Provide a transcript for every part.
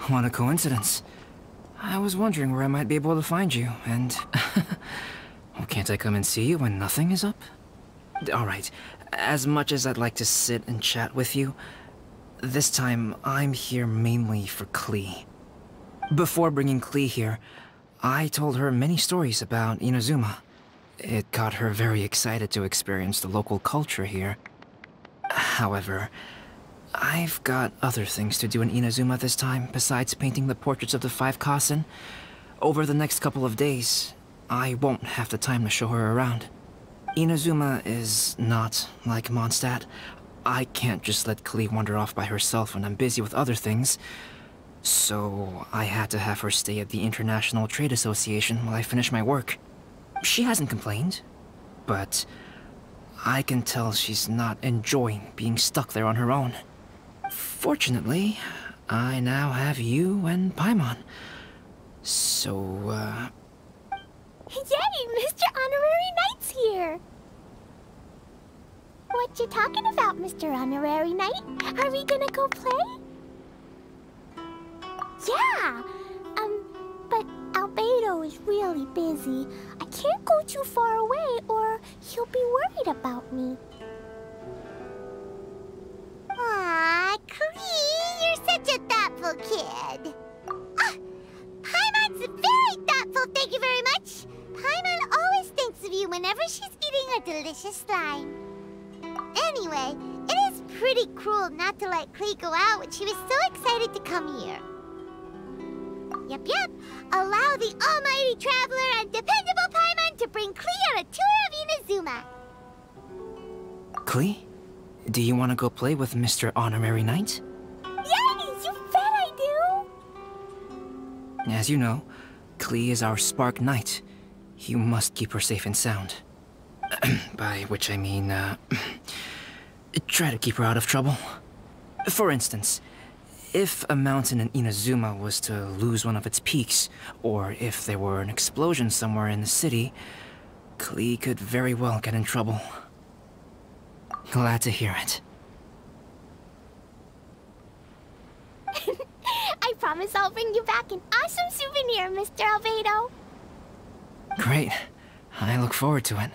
What a coincidence. I was wondering where I might be able to find you, and... well, can't I come and see you when nothing is up? Alright, as much as I'd like to sit and chat with you, this time I'm here mainly for Klee. Before bringing Klee here, I told her many stories about Inazuma. It got her very excited to experience the local culture here. However, I've got other things to do in Inazuma this time, besides painting the portraits of the 5 Kazen. Over the next couple of days, I won't have the time to show her around. Inazuma is not like Mondstadt. I can't just let Klee wander off by herself when I'm busy with other things. So I had to have her stay at the International Trade Association while I finish my work. She hasn't complained, but I can tell she's not enjoying being stuck there on her own. Fortunately, I now have you and Paimon. So, Yay! Mr. Honorary Knight's here! What you talking about, Mr. Honorary Knight? Are we gonna go play? Yeah! But Albedo is really busy. I can't go too far away or he'll be worried about me. Aw, Klee, you're such a thoughtful kid. Paimon's very thoughtful, thank you very much. Paimon always thinks of you whenever she's eating her delicious slime. Anyway, it is pretty cruel not to let Klee go out when she was so excited to come here. Yep. Allow the almighty traveler and dependable Paimon to bring Klee on a tour of Inazuma. Klee? Do you want to go play with Mr. Honorary Knight? Yes, you bet I do! As you know, Klee is our Spark Knight. You must keep her safe and sound. By which I mean, try to keep her out of trouble. For instance, if a mountain in Inazuma was to lose one of its peaks, or if there were an explosion somewhere in the city, Klee could very well get in trouble. Glad to hear it. I promise I'll bring you back an awesome souvenir, Mr. Albedo. Great. I look forward to it.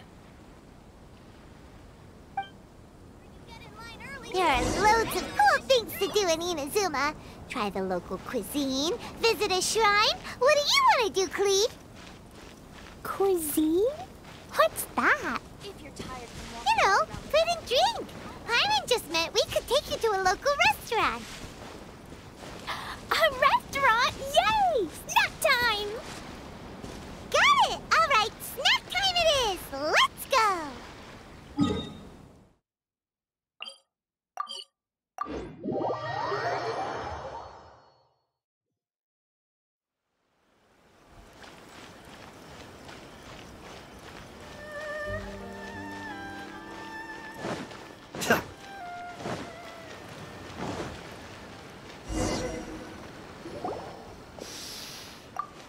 There are loads of cool things to do in Inazuma. Try the local cuisine, visit a shrine. What do you want to do, Klee? Cuisine? What's that? If you're tired from You know, food and drink. Paimon just meant we could take you to a local restaurant. A restaurant? Yay! Snack time! Got it! All right, snack time it is. Let's go!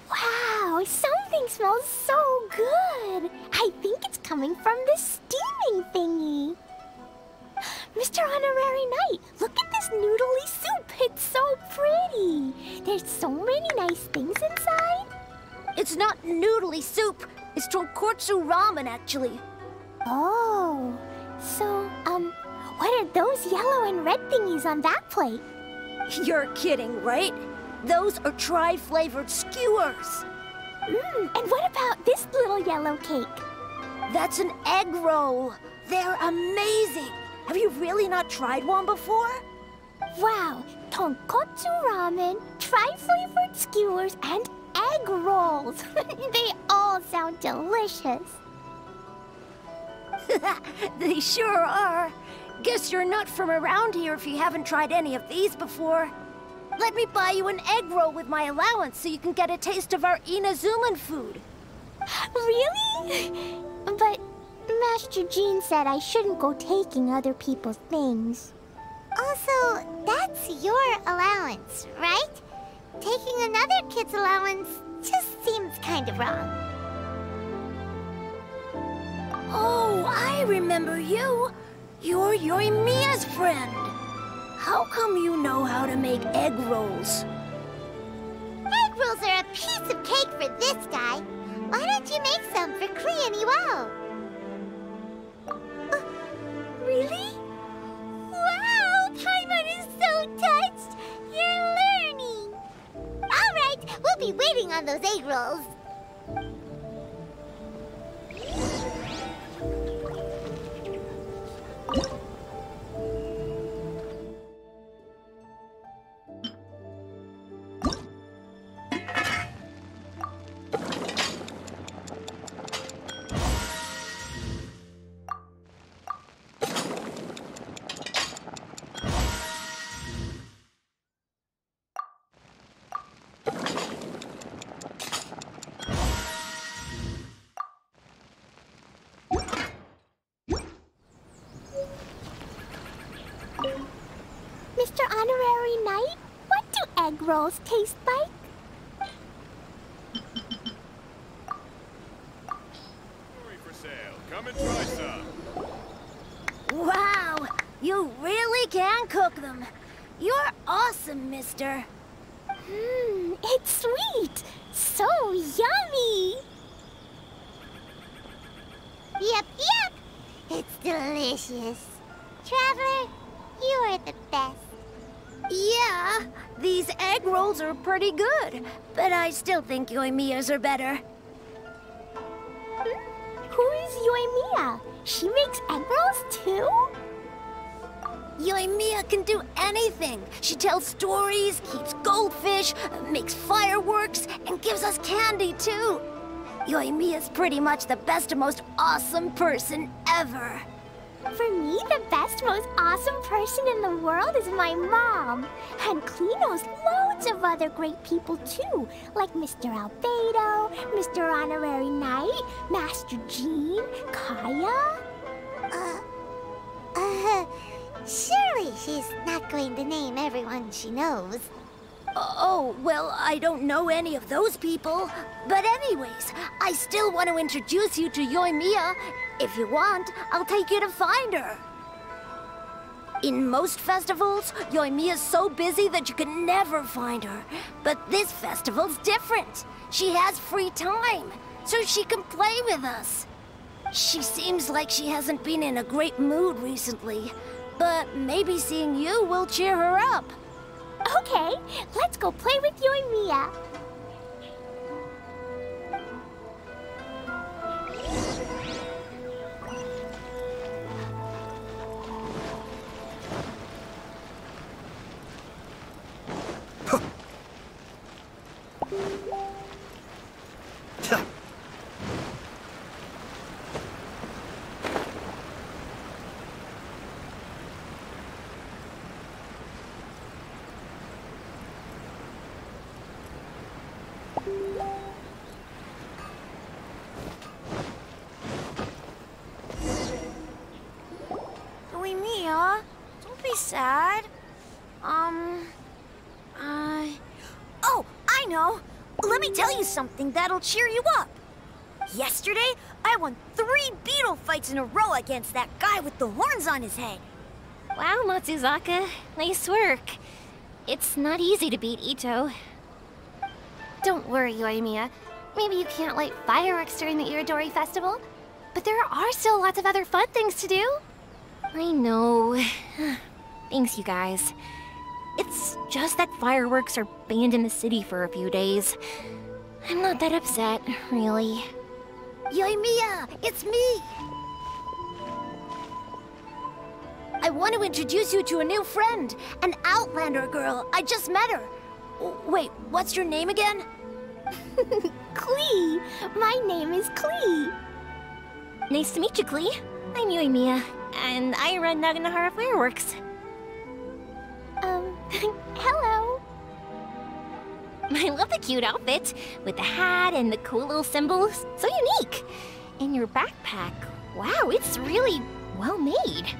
Wow, something smells so good. I think it's coming from this steaming thingy. Mr. Honorary Knight, look at this noodly soup. It's so pretty. There's so many nice things inside. It's not noodly soup. It's tonkotsu ramen, actually. Oh, so, what are those yellow and red thingies on that plate? You're kidding, right? Those are tri-flavored skewers. And what about this little yellow cake? That's an egg roll. They're amazing. Have you really not tried one before? Wow, tonkotsu ramen, tri-flavored skewers, and egg rolls. They all sound delicious. They sure are. Guess you're not from around here if you haven't tried any of these before. Let me buy you an egg roll with my allowance so you can get a taste of our Inazuman food. Really? But Master Jean said I shouldn't go taking other people's things. Also, that's your allowance, right? Taking another kid's allowance just seems kind of wrong. remember you. You're Yoimiya's friend. How come you know how to make egg rolls? Egg rolls are a piece of cake for this guy. Why don't you make some for Klee and Iwo? Really? Wow! Paimon is so touched! You're learning! Alright, we'll be waiting on those egg rolls. Mr. Honorary Knight, what do egg rolls taste like? For sale. Come and try some. Wow, you really can cook them. You're awesome, mister. It's sweet. So yummy. Yep. It's delicious. Traveler, you are the best. Yeah, these egg rolls are pretty good, but I still think Yoimiya's are better. Who is Yoimiya? She makes egg rolls too? Yoimiya can do anything. She tells stories, keeps goldfish, makes fireworks, and gives us candy too. Yoimiya's pretty much the best and most awesome person ever. For me, the best, most awesome person in the world is my mom. And Klee knows loads of other great people too, like Mr. Albedo, Mr. Honorary Knight, Master Jean, Kaya. Surely she's not going to name everyone she knows. Oh, well, I don't know any of those people. But anyways, I still want to introduce you to Yoimiya. If you want, I'll take you to find her. In most festivals, Yoimiya's so busy that you can never find her. But this festival's different. She has free time, so she can play with us. She seems like she hasn't been in a great mood recently. But maybe seeing you will cheer her up. Okay, let's go play with Yoimiya. Yoimiya, don't be sad. Oh, I know. Let me tell you something that'll cheer you up. Yesterday, I won 3 beetle fights in a row against that guy with the horns on his head. Wow, Matsuzaka. Nice work. It's not easy to beat Ito. Don't worry, Yoimiya. Maybe you can't light fireworks during the Iridori Festival, but there are still lots of other fun things to do. I know. Thanks, you guys. It's just that fireworks are banned in the city for a few days. I'm not that upset, really. Yoimiya, it's me! I want to introduce you to a new friend, an Outlander girl. I just met her. Wait, what's your name again? Klee! My name is Klee. Nice to meet you, Klee. I'm Yoimiya, and I run Naganahara Fireworks. Hello. I love the cute outfit, with the hat and the cool little symbols. So unique. And your backpack, wow, it's really well made.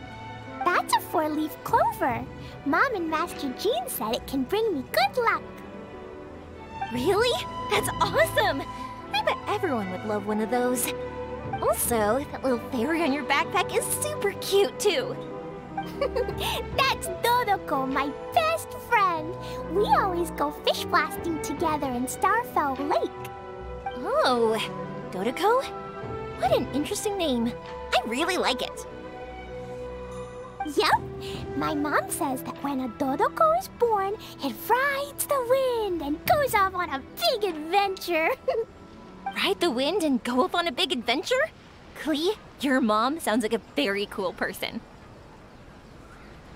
That's a 4-leaf clover. Mom and Master Jean said it can bring me good luck. Really? That's awesome! I bet everyone would love one of those. Also, that little fairy on your backpack is super cute, too. That's Dodoko, my best friend. We always go fish blasting together in Starfell Lake. Oh, Dodoko? What an interesting name. I really like it. Yep. My mom says that when a Dodoko is born, it rides the wind and goes off on a big adventure. Ride the wind and go off on a big adventure? Klee, your mom sounds like a very cool person.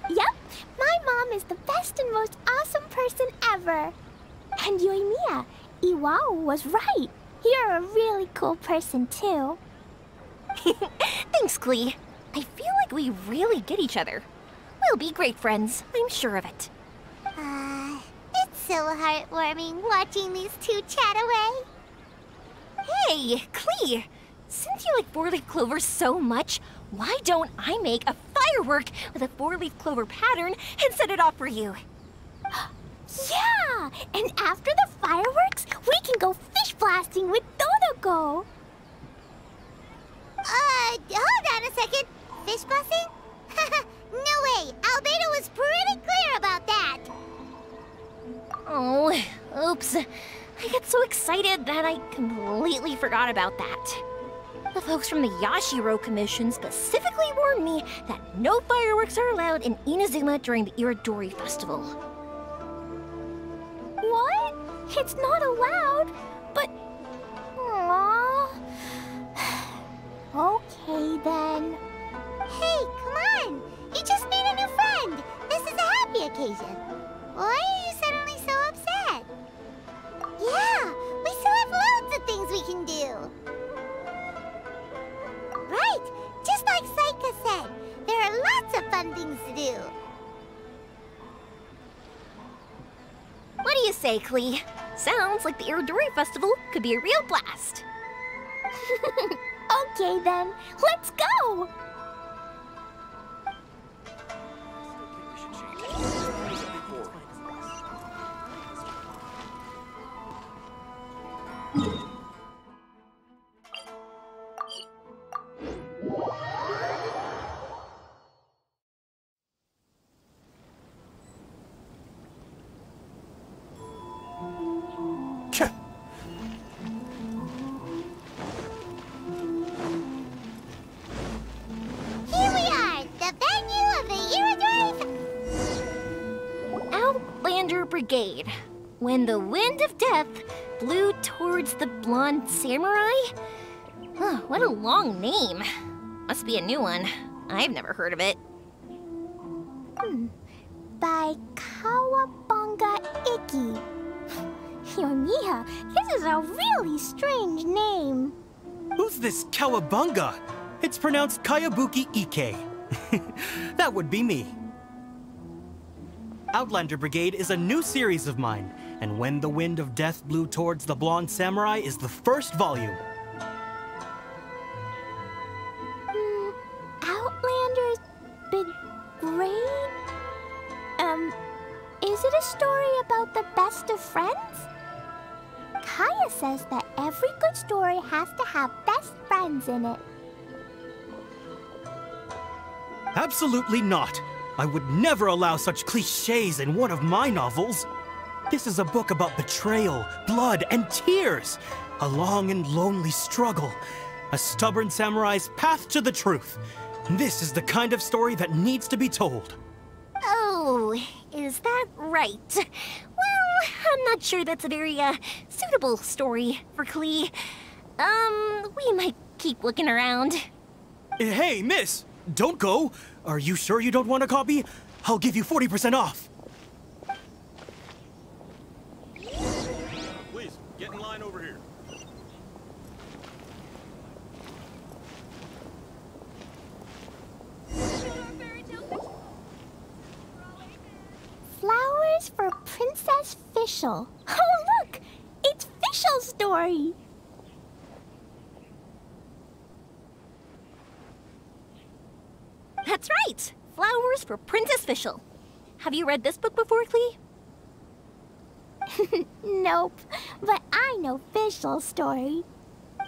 Yep. My mom is the best and most awesome person ever. And Yoimiya, Iwao was right. You're a really cool person, too. Thanks, Klee. I feel like we really get each other. We'll be great friends, I'm sure of it. It's so heartwarming watching these two chat away. Hey, Klee! Since you like four-leaf clover so much, why don't I make a firework with a four-leaf clover pattern and set it off for you? Yeah! And after the fireworks, we can go fish blasting with Dodoko. Hold on a second. Fish busting? No way! Albedo was pretty clear about that! Oh, oops. I got so excited that I completely forgot about that. The folks from the Yashiro Commission specifically warned me that no fireworks are allowed in Inazuma during the Iridori Festival. What? It's not allowed, but... Aww. Okay, then. Hey, come on! You just made a new friend! This is a happy occasion. Why are you suddenly so upset? Yeah, we still have loads of things we can do. Right, just like Saika said, there are lots of fun things to do. What do you say, Klee? Sounds like the Iridori Festival could be a real blast. Okay, then. Let's go! Here we are, the venue of the Iridori Outlander Brigade. When the wind of death blew towards the blonde samurai? Huh, what a long name. Must be a new one. I've never heard of it. By Kawabunga Iki. Yoimiya, this is a really strange name. Who's this Kawabunga? It's pronounced Kayabuki Ike. That would be me. Outlander Brigade is a new series of mine, and When the Wind of Death Blew Towards the Blonde Samurai is the first volume. Outlander's Brigade? Is it a story about the best of friends? Kaya says that every good story has to have best friends in it. Absolutely not. I would never allow such cliches in one of my novels. This is a book about betrayal, blood, and tears. A long and lonely struggle. A stubborn samurai's path to the truth. This is the kind of story that needs to be told. Oh, is that right? Well, I'm not sure that's a very, suitable story for Klee. We might keep looking around. Hey, miss! Don't go! Are you sure you don't want a copy? I'll give you 40% off! Please, get in line over here. Flowers for Princess Fischl. Oh, look! It's Fischl's story! That's right! Flowers for Princess Fischl. Have you read this book before, Klee? Nope, but I know Fischl's story.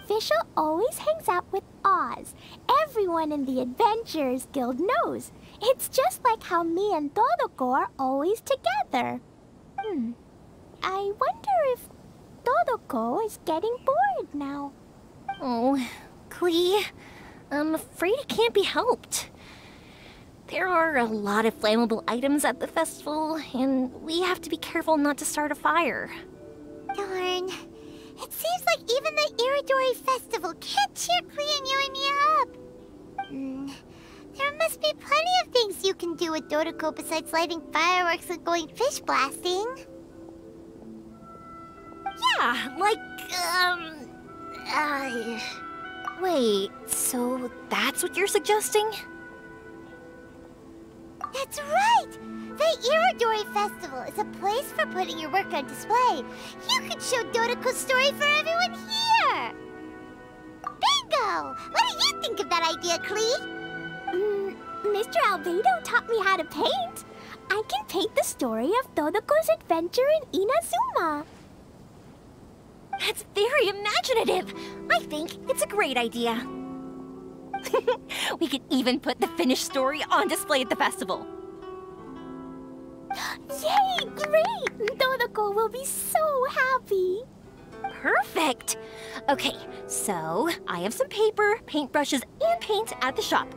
official always hangs out with Oz. Everyone in the Adventurers Guild knows. It's just like how me and Todoko are always together. I wonder if Todoko is getting bored now. Oh, Klee, I'm afraid it can't be helped. There are a lot of flammable items at the festival, and we have to be careful not to start a fire. Darn. It seems like even the Iridori Festival can't cheer Klee and Yoimiya up. There must be plenty of things you can do with Dodoko besides lighting fireworks and going fish blasting. Yeah, like, Wait, so that's what you're suggesting? That's right! The Iridori Festival is a place for putting your work on display. You could show Dodoko's story for everyone here! Bingo! What do you think of that idea, Klee? Mr. Albedo taught me how to paint. I can paint the story of Todoko's adventure in Inazuma. That's very imaginative. I think it's a great idea. We could even put the finished story on display at the festival. Yay! Great! Todoko will be so happy. Perfect! Okay, so I have some paper, paintbrushes, and paint at the shop.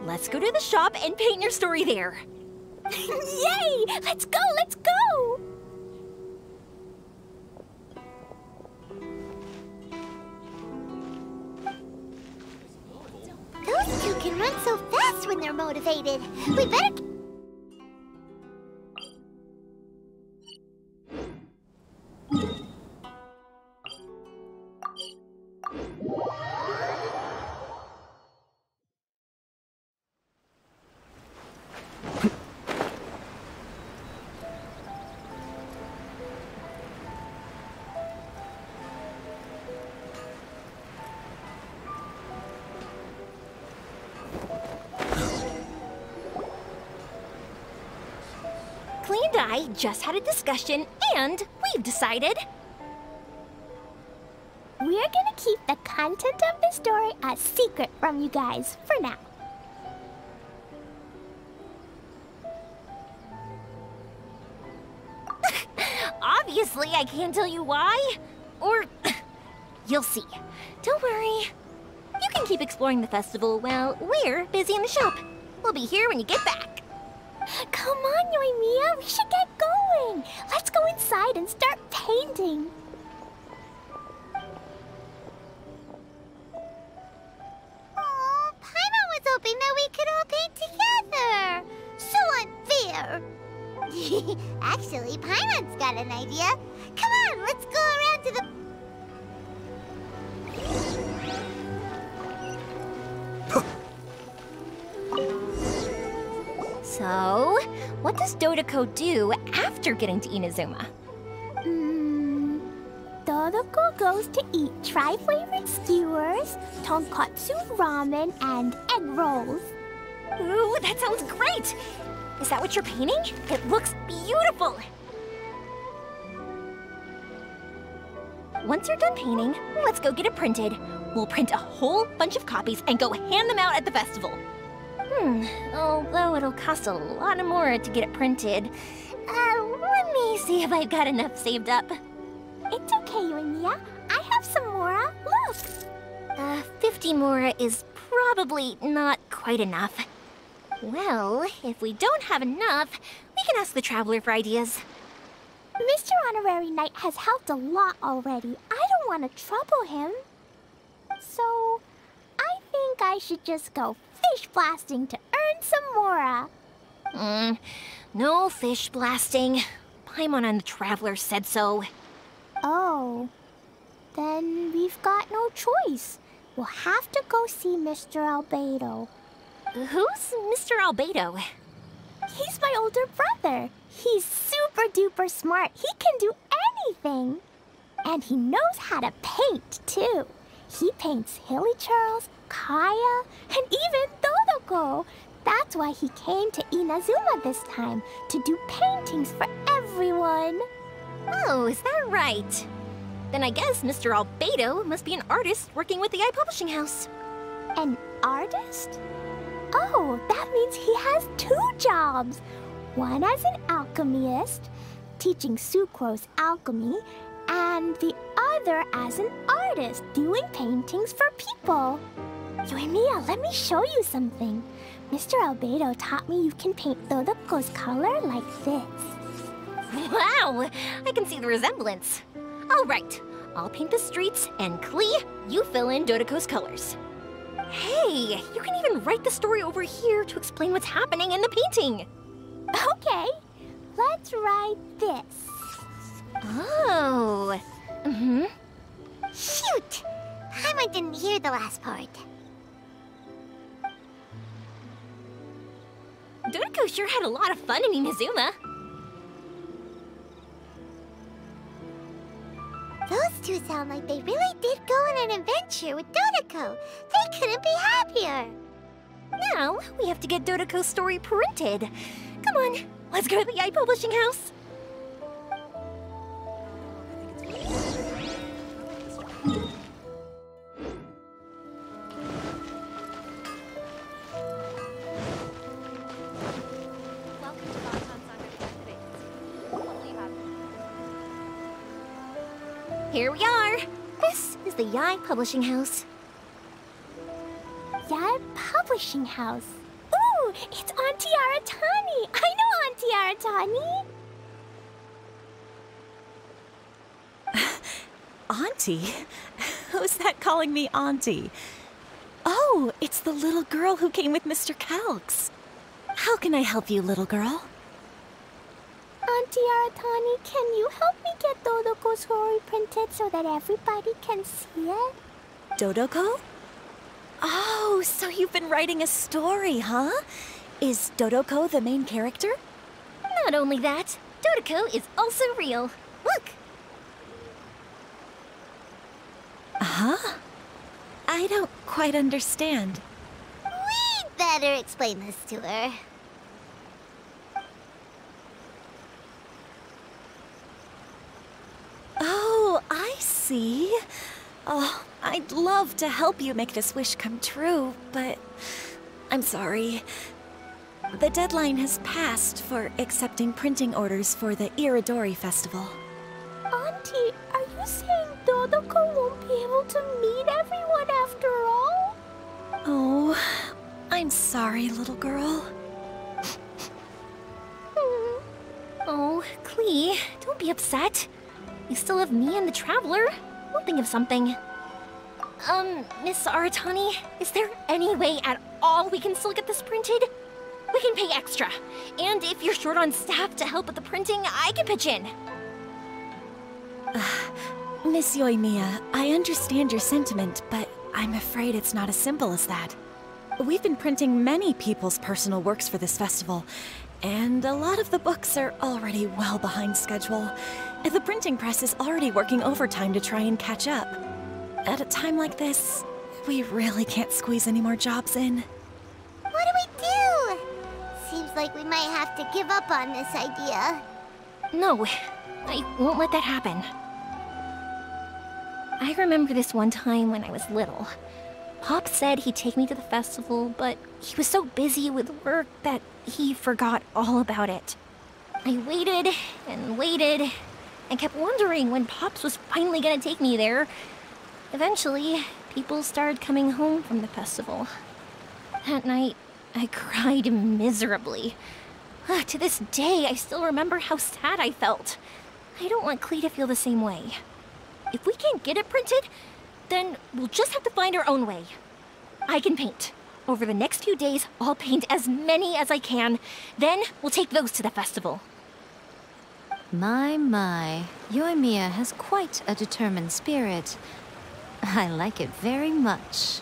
Let's go to the shop and paint your story there. Yay! Let's go! Let's go! Those two can run so fast when they're motivated. We better... Klee and I just had a discussion, and we've decided... We're gonna keep the content of the story a secret from you guys for now. Obviously, I can't tell you why. Or... you'll see. Don't worry. You can keep exploring the festival while we're busy in the shop. We'll be here when you get back. Come on, Yoimiya, we should get going. Let's go inside and start painting. Oh, Paimon was hoping that we could all paint together. So unfair. Actually, Paimon's got an idea. Come on, let's go around to the... So, what does Dodoko do after getting to Inazuma? Todoko goes to eat tri-flavored skewers, tonkatsu ramen, and egg rolls. Ooh, that sounds great! Is that what you're painting? It looks beautiful! Once you're done painting, let's go get it printed. We'll print a whole bunch of copies and go hand them out at the festival. Although it'll cost a lot more to get it printed. Let me see if I've got enough saved up. It's okay, Yoimiya. I have some more. Look. 50 more is probably not quite enough. Well, if we don't have enough, we can ask the Traveler for ideas. Mr. Honorary Knight has helped a lot already. I don't want to trouble him. So, I think I should just go fish blasting to earn some mora. No fish blasting. Paimon and the Traveler said so. Oh, then we've got no choice. We'll have to go see Mr. Albedo. Who's Mr. Albedo? He's my older brother. He's super duper smart. He can do anything. And he knows how to paint, too. He paints Hilly Charles, Kaya, and even Todoko. That's why he came to Inazuma this time, to do paintings for everyone. Oh, is that right? Then I guess Mr. Albedo must be an artist working with the Yae Publishing House. An artist? Oh, that means he has 2 jobs. One as an alchemist, teaching sucrose alchemy, and the other as an artist, doing paintings for people. Yoimiya, let me show you something. Mr. Albedo taught me you can paint Dodoko's color like this. Wow, I can see the resemblance. All right, I'll paint the streets, and Klee, you fill in Dodoko's colors. Hey, you can even write the story over here to explain what's happening in the painting. Okay, let's write this. Oh. Shoot! I didn't hear the last part. Dodoko sure had a lot of fun in Inazuma. Those two sound like they really did go on an adventure with Dodoko. They couldn't be happier. Now, we have to get Dodoko's story printed. Come on, let's go to the Yae Publishing House. Here we are. This is the Yae Publishing House. Yae Publishing House. Ooh, it's Auntie Aratani. I know Auntie Aratani. Auntie? Who's that calling me Auntie? Oh, it's the little girl who came with Mr. Calx. How can I help you, little girl? Auntie Aratani, can you help me get Dodoko's story printed so that everybody can see it? Dodoko? Oh, so you've been writing a story, huh? Is Dodoko the main character? Not only that, Dodoko is also real. Look! Huh? I don't quite understand. We'd better explain this to her. Oh, I see. Oh, I'd love to help you make this wish come true, but I'm sorry. The deadline has passed for accepting printing orders for the Iridori Festival. Auntie, are you saying Dodoko won't be able to meet everyone after all? Oh, I'm sorry, little girl. Oh, Klee, don't be upset. You still have me and the Traveler. We'll think of something. Miss Aratani, is there any way at all we can still get this printed? We can pay extra. And if you're short on staff to help with the printing, I can pitch in. Miss Yoimiya, I understand your sentiment, but I'm afraid it's not as simple as that. We've been printing many people's personal works for this festival, and a lot of the books are already well behind schedule. The printing press is already working overtime to try and catch up. At a time like this, we really can't squeeze any more jobs in. What do we do? Seems like we might have to give up on this idea. No, I won't let that happen. I remember this one time when I was little. Pop said he'd take me to the festival, but he was so busy with work that he forgot all about it. I waited and waited and kept wondering when Pops was finally gonna take me there. Eventually, people started coming home from the festival. That night, I cried miserably. To this day, I still remember how sad I felt. I don't want Klee to feel the same way. If we can't get it printed, then we'll just have to find our own way. I can paint. Over the next few days, I'll paint as many as I can. Then we'll take those to the festival. My, Yoimiya has quite a determined spirit. I like it very much.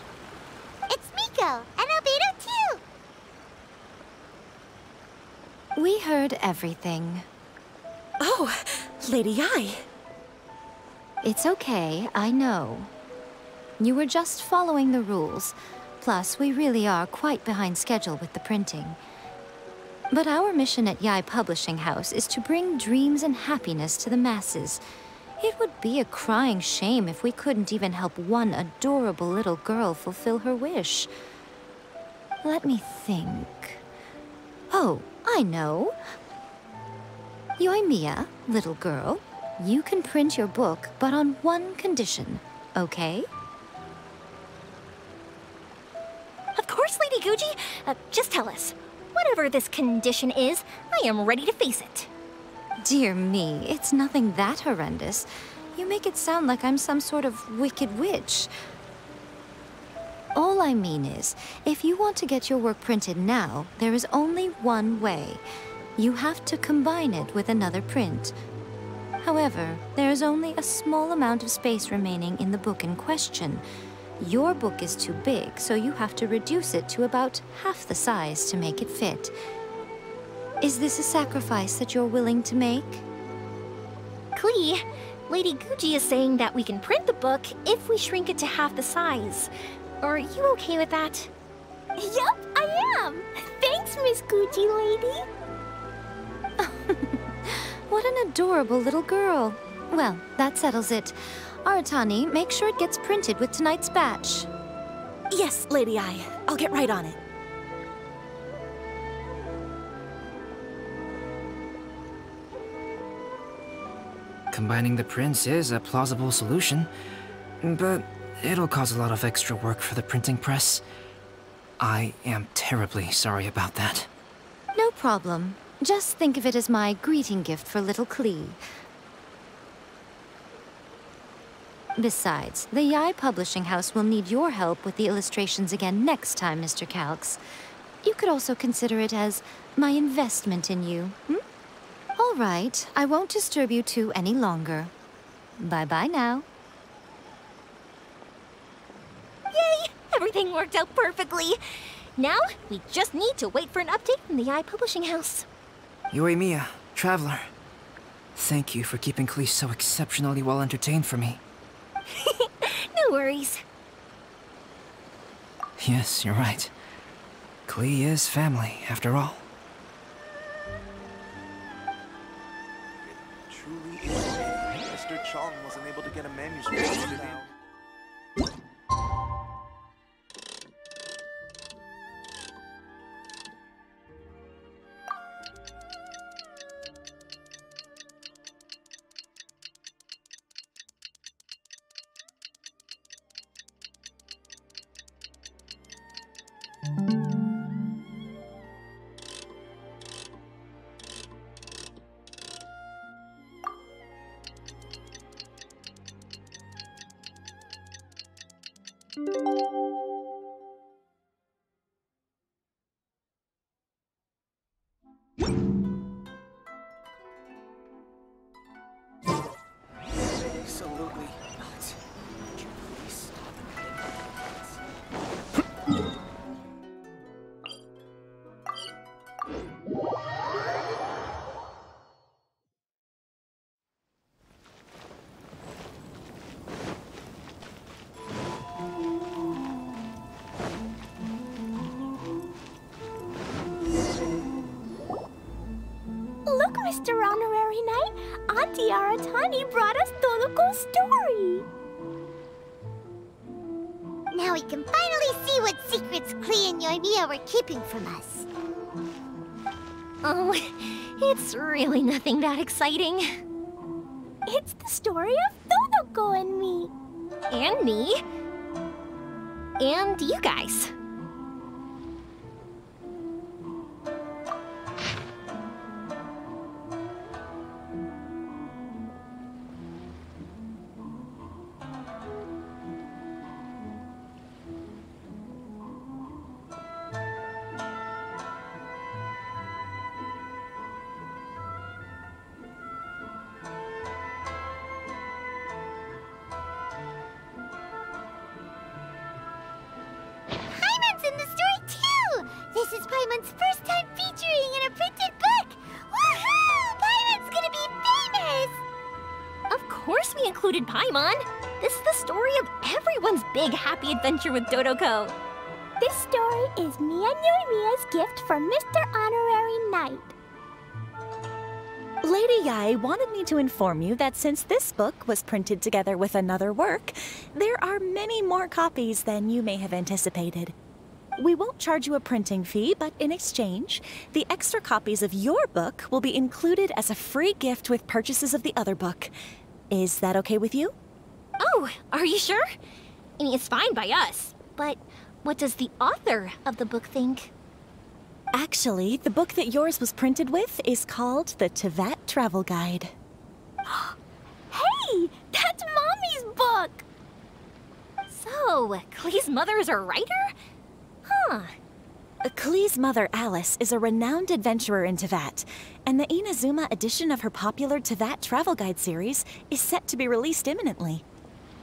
It's Miko and Albedo too. We heard everything. Oh, Lady Yae. It's okay, I know. You were just following the rules. Plus, we really are quite behind schedule with the printing. But our mission at Yae Publishing House is to bring dreams and happiness to the masses. It would be a crying shame if we couldn't even help one adorable little girl fulfill her wish. Let me think. Oh, I know. Yoimiya, little girl, you can print your book, but on one condition, okay? Of course, Lady Guji. Just tell us. Whatever this condition is, I am ready to face it. Dear me, it's nothing that horrendous. You make it sound like I'm some sort of wicked witch. All I mean is, if you want to get your work printed now, there is only one way. You have to combine it with another print. However, there is only a small amount of space remaining in the book in question. Your book is too big, so you have to reduce it to about half the size to make it fit. Is this a sacrifice that you're willing to make? Klee, Lady Guji is saying that we can print the book if we shrink it to half the size. Are you okay with that? Yup, I am. Thanks, Miss Guji lady. What an adorable little girl. Well, that settles it. Aratani, make sure it gets printed with tonight's batch. Yes, Lady Ai. I'll get right on it. Combining the prints is a plausible solution, but it'll cause a lot of extra work for the printing press. I am terribly sorry about that. No problem. Just think of it as my greeting gift for little Klee. Besides, the Yai Publishing House will need your help with the illustrations again next time, Mr. Calx. You could also consider it as my investment in you, All right, I won't disturb you two any longer. Bye-bye now. Yay! Everything worked out perfectly. Now, we just need to wait for an update from the Yai Publishing House. Yoimiya, Traveler. Thank you for keeping Klee so exceptionally well entertained for me. No worries. Yes, you're right. Klee is family, after all. It truly is amazing. Mr. Chong wasn't able to get a manuscript printed out. Absolutely not. Would you please stop it? Look, Mr. Honorary Knight, Auntie Aratani brought us Toluco's story. Now we can finally see what secrets Klee and Yoimiya were keeping from us. Oh, it's really nothing that exciting. It's the story of Toluco and me. And me. And you guys. Paimon's in the story too! This is Paimon's first time featuring in a printed book! Woohoo! Paimon's gonna be famous! Of course we included Paimon. This is the story of everyone's big happy adventure with Dodoko. This story is me and Yoimiya's gift for Mr. Honorary Knight. Lady Yai wanted me to inform you that since this book was printed together with another work, there are many more copies than you may have anticipated. We won't charge you a printing fee, but in exchange, the extra copies of your book will be included as a free gift with purchases of the other book. Is that okay with you? Oh, are you sure? I mean, it's fine by us. But what does the author of the book think? Actually, the book that yours was printed with is called the Teyvat Travel Guide. Hey, that's Mommy's book! So, Klee's mother is a writer? Huh. Klee's mother, Alice, is a renowned adventurer in Teyvat, and the Inazuma edition of her popular Teyvat Travel Guide series is set to be released imminently.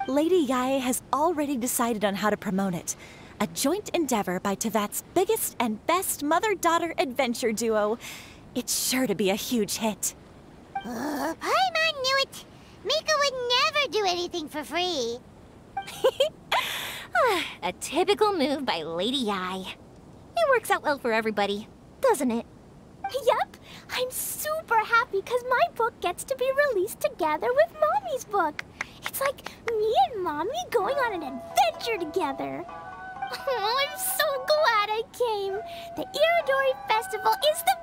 Lady Yai has already decided on how to promote it, a joint endeavor by Teyvat's biggest and best mother-daughter adventure duo. It's sure to be a huge hit. Paimon knew it. Mika would never do anything for free. A typical move by Lady Yai. It works out well for everybody, doesn't it? Yep, I'm super happy because my book gets to be released together with Mommy's book. It's like me and Mommy going on an adventure together. Oh, I'm so glad I came. The Irodori Festival is the